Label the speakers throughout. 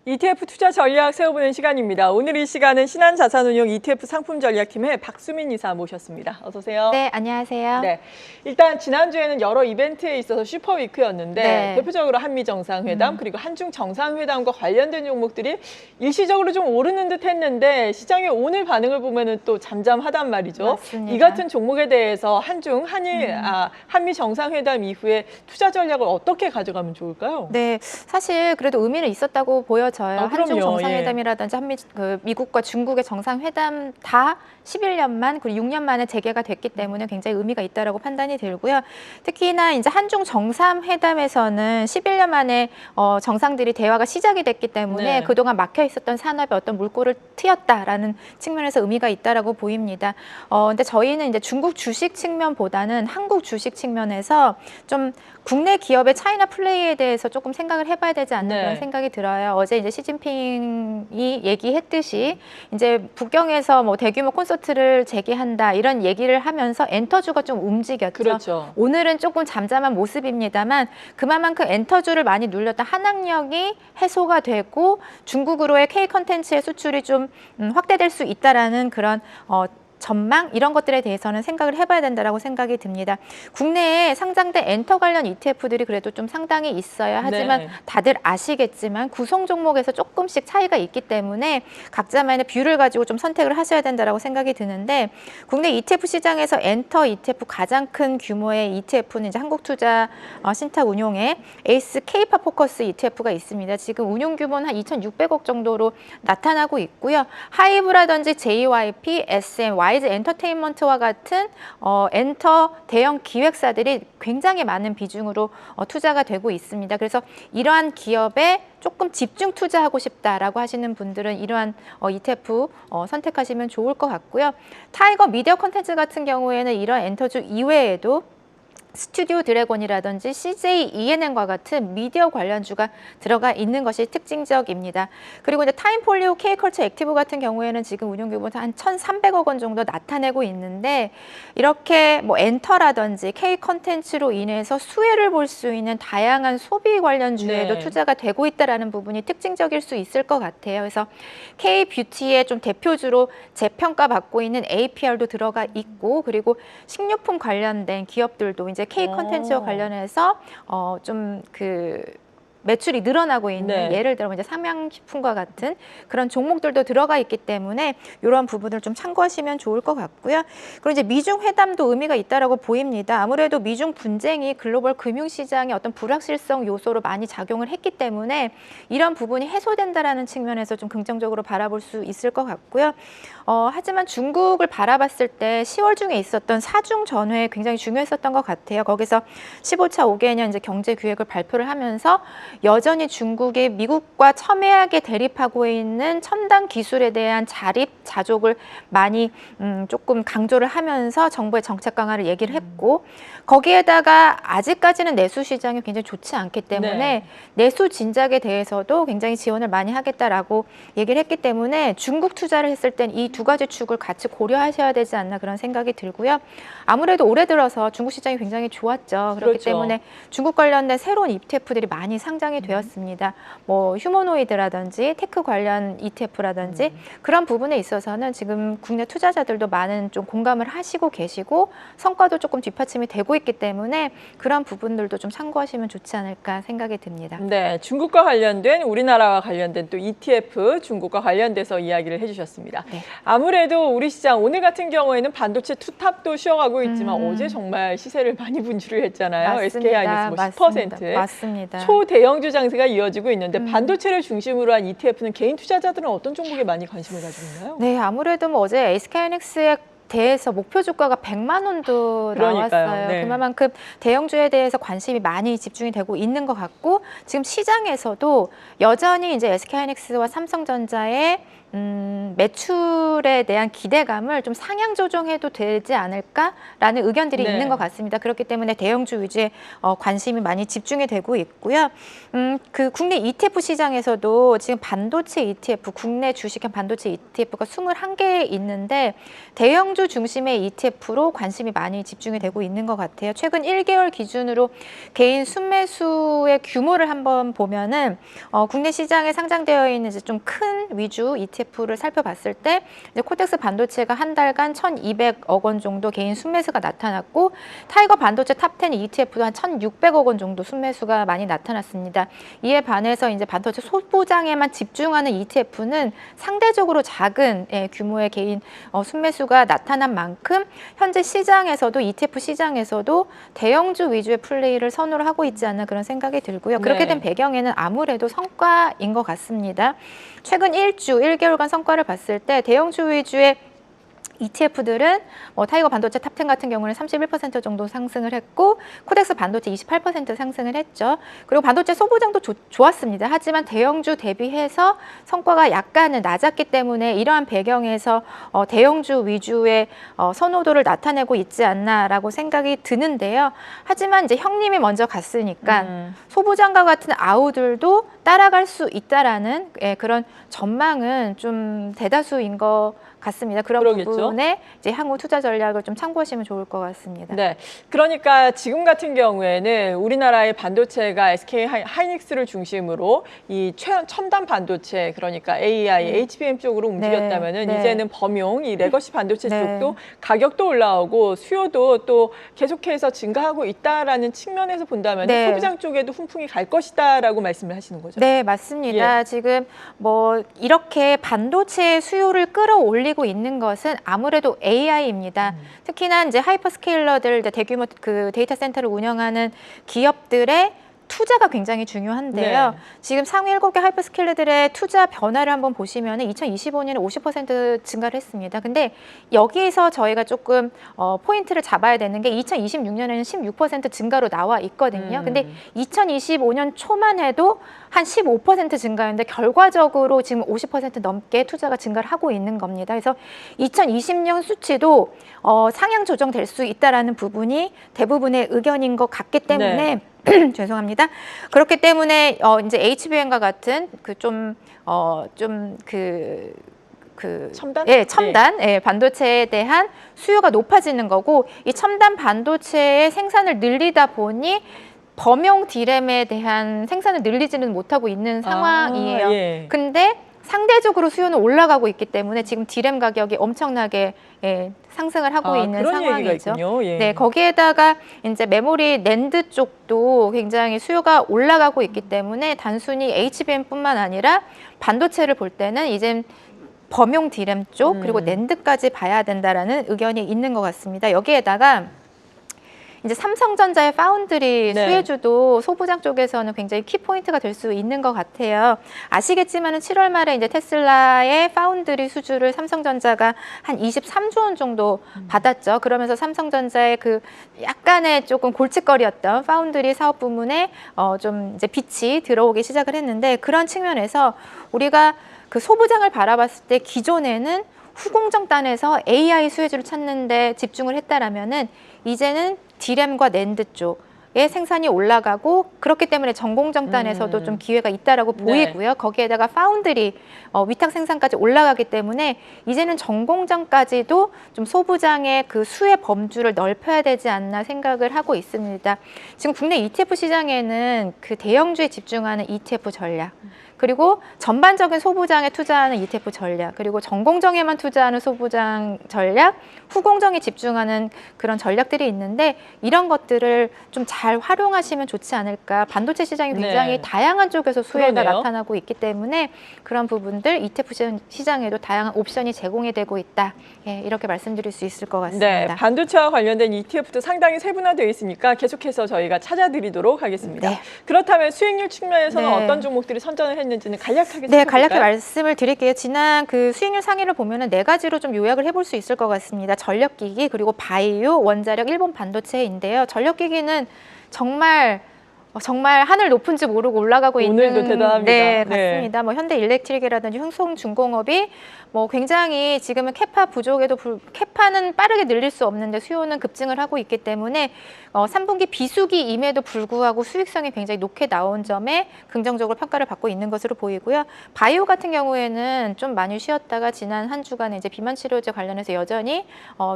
Speaker 1: ETF 투자 전략 세워보는 시간입니다. 오늘 이 시간은 신한자산운용 ETF 상품 전략팀의 박수민 이사 모셨습니다. 어서 오세요.
Speaker 2: 네, 안녕하세요.
Speaker 1: 네, 일단 지난주에는 여러 이벤트에 있어서 슈퍼위크였는데
Speaker 2: 네.
Speaker 1: 대표적으로 한미 정상회담 그리고 한중 정상회담과 관련된 종목들이 일시적으로 좀 오르는 듯 했는데 시장의 오늘 반응을 보면은 또 잠잠하단 말이죠.
Speaker 2: 맞습니다.
Speaker 1: 이 같은 종목에 대해서 한미 정상회담 이후에 투자 전략을 어떻게 가져가면 좋을까요?
Speaker 2: 네, 사실 그래도 의미는 있었다고 보여져요. 한중
Speaker 1: 그럼요.
Speaker 2: 정상회담이라든지 미국과 중국의 정상회담 다 11년만 그리고 6년 만에 재개가 됐기 때문에 굉장히 의미가 있다라고 판단이 들고요. 특히나 이제 한중 정상회담에서는 11년 만에 정상들이 대화가 시작이 됐기 때문에
Speaker 1: 네.
Speaker 2: 그동안 막혀 있었던 산업에 어떤 물꼬를 트였다라는 측면에서 의미가 있다라고 보입니다. 근데 저희는 이제 중국 주식 측면보다는 한국 주식 측면에서 좀 국내 기업의 차이나 플레이에 대해서 조금 생각을 해봐야 되지 않나
Speaker 1: 네.
Speaker 2: 그런 생각이 들어요. 어제 이제 시진핑이 얘기했듯이 이제 북경에서 뭐 대규모 콘서트를 재개한다 이런 얘기를 하면서 엔터주가 좀 움직였죠.
Speaker 1: 그렇죠.
Speaker 2: 오늘은 조금 잠잠한 모습입니다만 그만큼 엔터주를 많이 눌렸던 한학력이 해소가 되고 중국으로의 K 컨텐츠의 수출이 좀 확대될 수 있다라는 그런 전망 이런 것들에 대해서는 생각을 해봐야 된다라고 생각이 듭니다. 국내에 상장된 엔터 관련 ETF들이 그래도 좀 상당히 있어요. 하지만
Speaker 1: 네.
Speaker 2: 다들 아시겠지만 구성 종목에서 조금씩 차이가 있기 때문에 각자만의 뷰를 가지고 좀 선택을 하셔야 된다라고 생각이 드는데 국내 ETF 시장에서 엔터 ETF 가장 큰 규모의 ETF는 이제 한국투자 신탁운용의 에이스 K파 포커스 ETF가 있습니다. 지금 운용 규모는 한 2,600억 정도로 나타나고 있고요. 하이브라든지 JYP, SM, 와이즈 엔터테인먼트와 같은 엔터 대형 기획사들이 굉장히 많은 비중으로 투자가 되고 있습니다. 그래서 이러한 기업에 조금 집중 투자하고 싶다라고 하시는 분들은 이러한 ETF 선택하시면 좋을 것 같고요. 타이거 미디어 콘텐츠 같은 경우에는 이런 엔터주 이외에도 스튜디오 드래곤이라든지 CJ ENM과 같은 미디어 관련주가 들어가 있는 것이 특징적입니다. 그리고 이제 타임폴리오 K컬처 액티브 같은 경우에는 지금 운용 규모가 한 1,300억 원 정도 나타내고 있는데 이렇게 뭐 엔터라든지 K 컨텐츠로 인해서 수혜를 볼 수 있는 다양한 소비 관련주에도
Speaker 1: 네.
Speaker 2: 투자가 되고 있다라는 부분이 특징적일 수 있을 것 같아요. 그래서 K 뷰티의 좀 대표주로 재평가 받고 있는 APR도 들어가 있고 그리고 식료품 관련된 기업들도 이제 K 컨텐츠와 관련해서 좀 매출이 늘어나고 있는
Speaker 1: 네.
Speaker 2: 예를 들어 이제 삼양식품과 같은 그런 종목들도 들어가 있기 때문에 이러한 부분을 좀 참고하시면 좋을 것 같고요. 그리고 이제 미중 회담도 의미가 있다라고 보입니다. 아무래도 미중 분쟁이 글로벌 금융시장의 어떤 불확실성 요소로 많이 작용을 했기 때문에 이런 부분이 해소된다라는 측면에서 좀 긍정적으로 바라볼 수 있을 것 같고요. 하지만 중국을 바라봤을 때 10월 중에 있었던 사중 전회 굉장히 중요했었던 것 같아요. 거기서 15차 5개년 이제 경제 기획을 발표를 하면서 여전히 중국이 미국과 첨예하게 대립하고 있는 첨단 기술에 대한 자족을 많이 조금 강조를 하면서 정부의 정책 강화를 얘기를 했고 거기에다가 아직까지는 내수 시장이 굉장히 좋지 않기 때문에
Speaker 1: 네.
Speaker 2: 내수 진작에 대해서도 굉장히 지원을 많이 하겠다라고 얘기를 했기 때문에 중국 투자를 했을 땐 이 두 가지 축을 같이 고려하셔야 되지 않나 그런 생각이 들고요. 아무래도 올해 들어서 중국 시장이 굉장히 좋았죠. 그렇기
Speaker 1: 그렇죠.
Speaker 2: 때문에 중국 관련된 새로운 ETF들이 많이 상장이 되었습니다. 뭐 휴머노이드라든지 테크 관련 ETF라든지 그런 부분에 있어서는 지금 국내 투자자들도 많은 좀 공감을 하시고 계시고 성과도 조금 뒷받침이 되고 있기 때문에 그런 부분들도 좀 참고하시면 좋지 않을까 생각이 듭니다.
Speaker 1: 네, 중국과 관련된 우리나라와 관련된 또 ETF 중국과 관련돼서 이야기를 해주셨습니다.
Speaker 2: 네.
Speaker 1: 아무래도 우리 시장 오늘 같은 경우에는 반도체 투탑도 쉬어가고 있지만 어제 정말 시세를 많이 분출을 했잖아요. SK하이닉스 뭐 10%.
Speaker 2: 맞습니다.
Speaker 1: 초대형주 장세가 이어지고 있는데 반도체를 중심으로 한 ETF는 개인 투자자들은 어떤 종목에 많이 관심을 가지고 있나요?
Speaker 2: 네, 아무래도 뭐 어제 SK하이닉스의 대해서 목표 주가가 100만 원도
Speaker 1: 그러니까요.
Speaker 2: 나왔어요.
Speaker 1: 네.
Speaker 2: 그만큼 대형주에 대해서 관심이 많이 집중이 되고 있는 것 같고 지금 시장에서도 여전히 이제 SK하이닉스와 삼성전자의 매출에 대한 기대감을 좀 상향 조정해도 되지 않을까라는 의견들이
Speaker 1: 네.
Speaker 2: 있는 것 같습니다. 그렇기 때문에 대형주 위주에 관심이 많이 집중이 되고 있고요. 그 국내 ETF 시장에서도 지금 반도체 ETF, 국내 주식형 반도체 ETF가 21개 있는데 대형주 중심의 ETF로 관심이 많이 집중이 되고 있는 것 같아요. 최근 1개월 기준으로 개인 순매수의 규모를 한번 보면은 국내 시장에 상장되어 있는 이제 좀 큰 위주 ETF를 살펴봤을 때 이제 코덱스 반도체가 한 달간 1,200억 원 정도 개인 순매수가 나타났고 타이거 반도체 탑10 ETF도 한 1,600억 원 정도 순매수가 많이 나타났습니다. 이에 반해서 이제 반도체 소보장에만 집중하는 ETF는 상대적으로 작은 규모의 개인 순매수가 나타난 만큼 현재 시장에서도 ETF 시장에서도 대형주 위주의 플레이를 선호를 하고 있지 않나 그런 생각이 들고요. 그렇게 된 배경에는 아무래도 성과인 것 같습니다. 최근 1개월간 성과를 봤을 때 대형주 위주의 ETF들은 타이거 반도체 탑10 같은 경우는 31% 정도 상승을 했고 코덱스 반도체 28% 상승을 했죠. 그리고 반도체 소보장도 좋았습니다. 하지만 대형주 대비해서 성과가 약간은 낮았기 때문에 이러한 배경에서 대형주 위주의 선호도를 나타내고 있지 않나라고 생각이 드는데요. 하지만 이제 형님이 먼저 갔으니까 소보장과 같은 아우들도 따라갈 수 있다라는 그런 전망은 좀 대다수인 것 같습니다. 그런
Speaker 1: 그러겠죠.
Speaker 2: 부분에 이제 향후 투자 전략을 좀 참고하시면 좋을 것 같습니다.
Speaker 1: 네, 그러니까 지금 같은 경우에는 우리나라의 반도체가 SK 하이닉스를 중심으로 이 첨단 반도체, 그러니까 AI, HBM 쪽으로 움직였다면은
Speaker 2: 네.
Speaker 1: 이제는 범용 이 레거시 반도체
Speaker 2: 네.
Speaker 1: 쪽도 가격도 올라오고 수요도 또 계속해서 증가하고 있다라는 측면에서 본다면
Speaker 2: 네.
Speaker 1: 소비장 쪽에도 훈풍이 갈 것이다라고 말씀을 하시는 거죠.
Speaker 2: 네, 맞습니다. 지금 뭐 이렇게 반도체 수요를 끌어올리고 있는 것은 아무래도 AI입니다. 특히나 이제 하이퍼스케일러들, 이제 대규모 그 데이터 센터를 운영하는 기업들의 투자가 굉장히 중요한데요.
Speaker 1: 네.
Speaker 2: 지금 상위 7개 하이퍼스케일러들의 투자 변화를 한번 보시면 2025년에 50% 증가를 했습니다. 근데 여기에서 저희가 조금 포인트를 잡아야 되는 게 2026년에는 16% 증가로 나와 있거든요. 근데 2025년 초만 해도 한 15% 증가였는데 결과적으로 지금 50% 넘게 투자가 증가를 하고 있는 겁니다. 그래서 2020년 수치도 상향 조정될 수 있다라는 부분이 대부분의 의견인 것 같기 때문에 죄송합니다. 그렇기 때문에 이제 HBM과 같은
Speaker 1: 첨단?
Speaker 2: 첨단 반도체에 대한 수요가 높아지는 거고 이 첨단 반도체의 생산을 늘리다 보니 범용 D램에 대한 생산을 늘리지는 못하고 있는 상황이에요. 근데 상대적으로 수요는 올라가고 있기 때문에 지금 D램 가격이 엄청나게 상승을 하고 있는
Speaker 1: 그런
Speaker 2: 상황이죠.
Speaker 1: 예.
Speaker 2: 네, 거기에다가 이제 메모리 낸드 쪽도 굉장히 수요가 올라가고 있기 때문에 단순히 HBM뿐만 아니라 반도체를 볼 때는 이제 범용 D램 쪽 그리고 낸드까지 봐야 된다라는 의견이 있는 것 같습니다. 여기에다가 이제 삼성전자의 파운드리 수혜주도 소부장 쪽에서는 굉장히 키포인트가 될 수 있는 것 같아요. 아시겠지만은 7월 말에 이제 테슬라의 파운드리 수주를 삼성전자가 한 23조 원 정도 받았죠. 그러면서 삼성전자의 그 약간의 조금 골칫거리였던 파운드리 사업 부문에 좀 이제 빛이 들어오기 시작을 했는데 그런 측면에서 우리가 그 소부장을 바라봤을 때 기존에는 후공정단에서 AI 수혜주를 찾는 데 집중을 했다라면은 이제는 D램과 낸드 쪽의 생산이 올라가고 그렇기 때문에 전공정단에서도 좀 기회가 있다라고 보이고요. 거기에다가 파운드리 위탁 생산까지 올라가기 때문에 이제는 전공정까지도 좀 소부장의 그 수혜 범주를 넓혀야 되지 않나 생각을 하고 있습니다. 지금 국내 ETF 시장에는 그 대형주에 집중하는 ETF 전략 그리고 전반적인 소부장에 투자하는 ETF 전략, 그리고 전공정에만 투자하는 소부장 전략, 후공정에 집중하는 그런 전략들이 있는데 이런 것들을 좀 잘 활용하시면 좋지 않을까. 반도체 시장이 굉장히 다양한 쪽에서 수혜가 나타나고 있기 때문에 그런 부분들 ETF 시장에도 다양한 옵션이 제공이 되고 있다. 이렇게 말씀드릴 수 있을 것 같습니다.
Speaker 1: 네, 반도체와 관련된 ETF도 상당히 세분화되어 있으니까 계속해서 저희가 찾아드리도록 하겠습니다. 그렇다면 수익률 측면에서는 어떤 종목들이 선전을 했는지는 간략하게
Speaker 2: 네, 간략하게 말씀을 드릴게요. 지난 그 수익률 상위를 보면은 4가지로 좀 요약을 해볼 수 있을 것 같습니다. 전력기기, 그리고 바이오, 원자력, 일본 반도체인데요. 전력기기는 정말 정말 하늘 높은지 모르고 올라가고
Speaker 1: 오늘도
Speaker 2: 있는
Speaker 1: 대단합니다.
Speaker 2: 네,
Speaker 1: 네.
Speaker 2: 맞습니다. 뭐 현대일렉트릭이라든지 흥송중공업이 뭐 굉장히 지금은 캐파 부족에도 캐파는 빠르게 늘릴 수 없는데 수요는 급증을 하고 있기 때문에 3분기 비수기임에도 불구하고 수익성이 굉장히 높게 나온 점에 긍정적으로 평가를 받고 있는 것으로 보이고요. 바이오 같은 경우에는 좀 많이 쉬었다가 지난 한 주간에 이제 비만 치료제 관련해서 여전히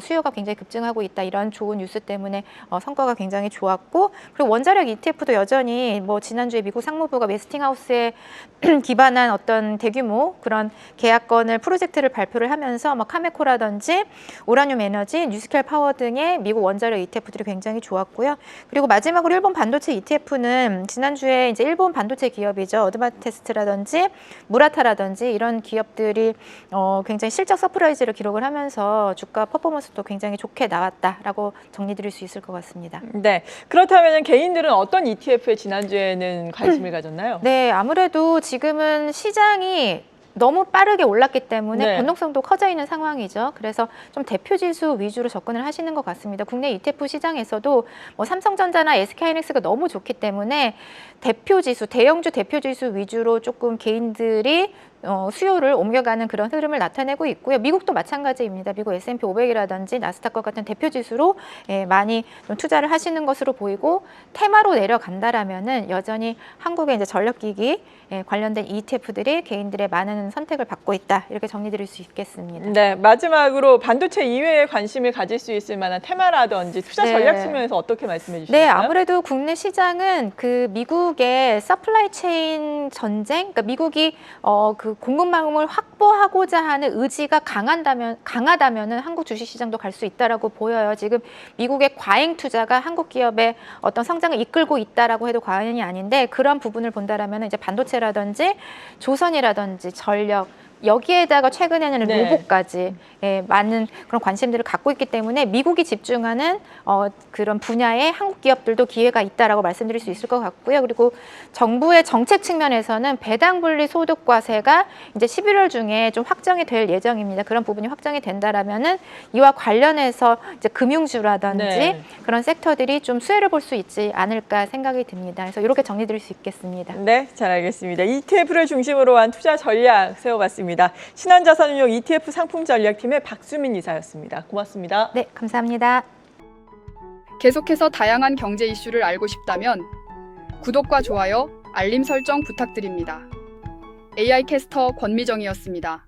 Speaker 2: 수요가 굉장히 급증하고 있다, 이런 좋은 뉴스 때문에 성과가 굉장히 좋았고, 그리고 원자력 ETF도 여전히 뭐 지난주에 미국 상무부가 웨스팅하우스에 기반한 어떤 대규모 그런 계약건을 프로젝트를 발표를 하면서 뭐 카메코라든지 우라늄 에너지, 뉴스켈 파워 등의 미국 원자력 ETF들이 굉장히 좋았고요. 그리고 마지막으로 일본 반도체 ETF는 지난주에 이제 일본 반도체 기업이죠. 어드바테스트라든지 무라타라든지 이런 기업들이 굉장히 실적 서프라이즈를 기록을 하면서 주가 퍼포먼스도 굉장히 좋게 나왔다라고 정리드릴 수 있을 것 같습니다.
Speaker 1: 네. 그렇다면 개인들은 어떤 ETF에 지난주에는 관심을 가졌나요?
Speaker 2: 네, 아무래도 지금은 시장이 너무 빠르게 올랐기 때문에
Speaker 1: 네.
Speaker 2: 변동성도 커져 있는 상황이죠. 그래서 좀 대표 지수 위주로 접근을 하시는 것 같습니다. 국내 ETF 시장에서도 뭐 삼성전자나 SK하이닉스가 너무 좋기 때문에 대표 지수, 대형주 대표 지수 위주로 조금 개인들이 수요를 옮겨가는 그런 흐름을 나타내고 있고요. 미국도 마찬가지입니다. 미국 S&P 500이라든지 나스닥과 같은 대표 지수로 많이 좀 투자를 하시는 것으로 보이고, 테마로 내려간다라면은 여전히 한국의 이제 전력기기 관련된 ETF들이 개인들의 많은 선택을 받고 있다, 이렇게 정리드릴 수 있겠습니다.
Speaker 1: 네, 마지막으로 반도체 이외에 관심을 가질 수 있을 만한 테마라든지 투자 전략 측면에서 어떻게 말씀해 주실까요?
Speaker 2: 네, 아무래도 국내 시장은 그 미국의 서플라이 체인 전쟁, 그러니까 미국이 그 공급망을 확보하고자 하는 의지가 강하다면은 한국 주식시장도 갈 수 있다라고 보여요. 지금 미국의 과잉 투자가 한국 기업의 어떤 성장을 이끌고 있다라고 해도 과언이 아닌데, 그런 부분을 본다라면 이제 반도체라든지 조선이라든지 전력, 여기에다가 최근에는
Speaker 1: 네.
Speaker 2: 로봇까지 많은 그런 관심들을 갖고 있기 때문에 미국이 집중하는 그런 분야에 한국 기업들도 기회가 있다라고 말씀드릴 수 있을 것 같고요. 그리고 정부의 정책 측면에서는 배당 분리 소득과세가 이제 11월 중에 좀 확정이 될 예정입니다. 그런 부분이 확정이 된다라면은 이와 관련해서 이제 금융주라든지
Speaker 1: 네.
Speaker 2: 그런 섹터들이 좀 수혜를 볼 수 있지 않을까 생각이 듭니다. 그래서 이렇게 정리드릴 수 있겠습니다.
Speaker 1: 네, 잘 알겠습니다. ETF를 중심으로 한 투자 전략 세워봤습니다. 신한자산운용 ETF 상품 전략팀의 박수민 이사였습니다. 고맙습니다.
Speaker 2: 네, 감사합니다.
Speaker 3: 계속해서 다양한 경제 이슈를 알고 싶다면 구독과 좋아요, 알림 설정 부탁드립니다. AI 캐스터 권미정이었습니다.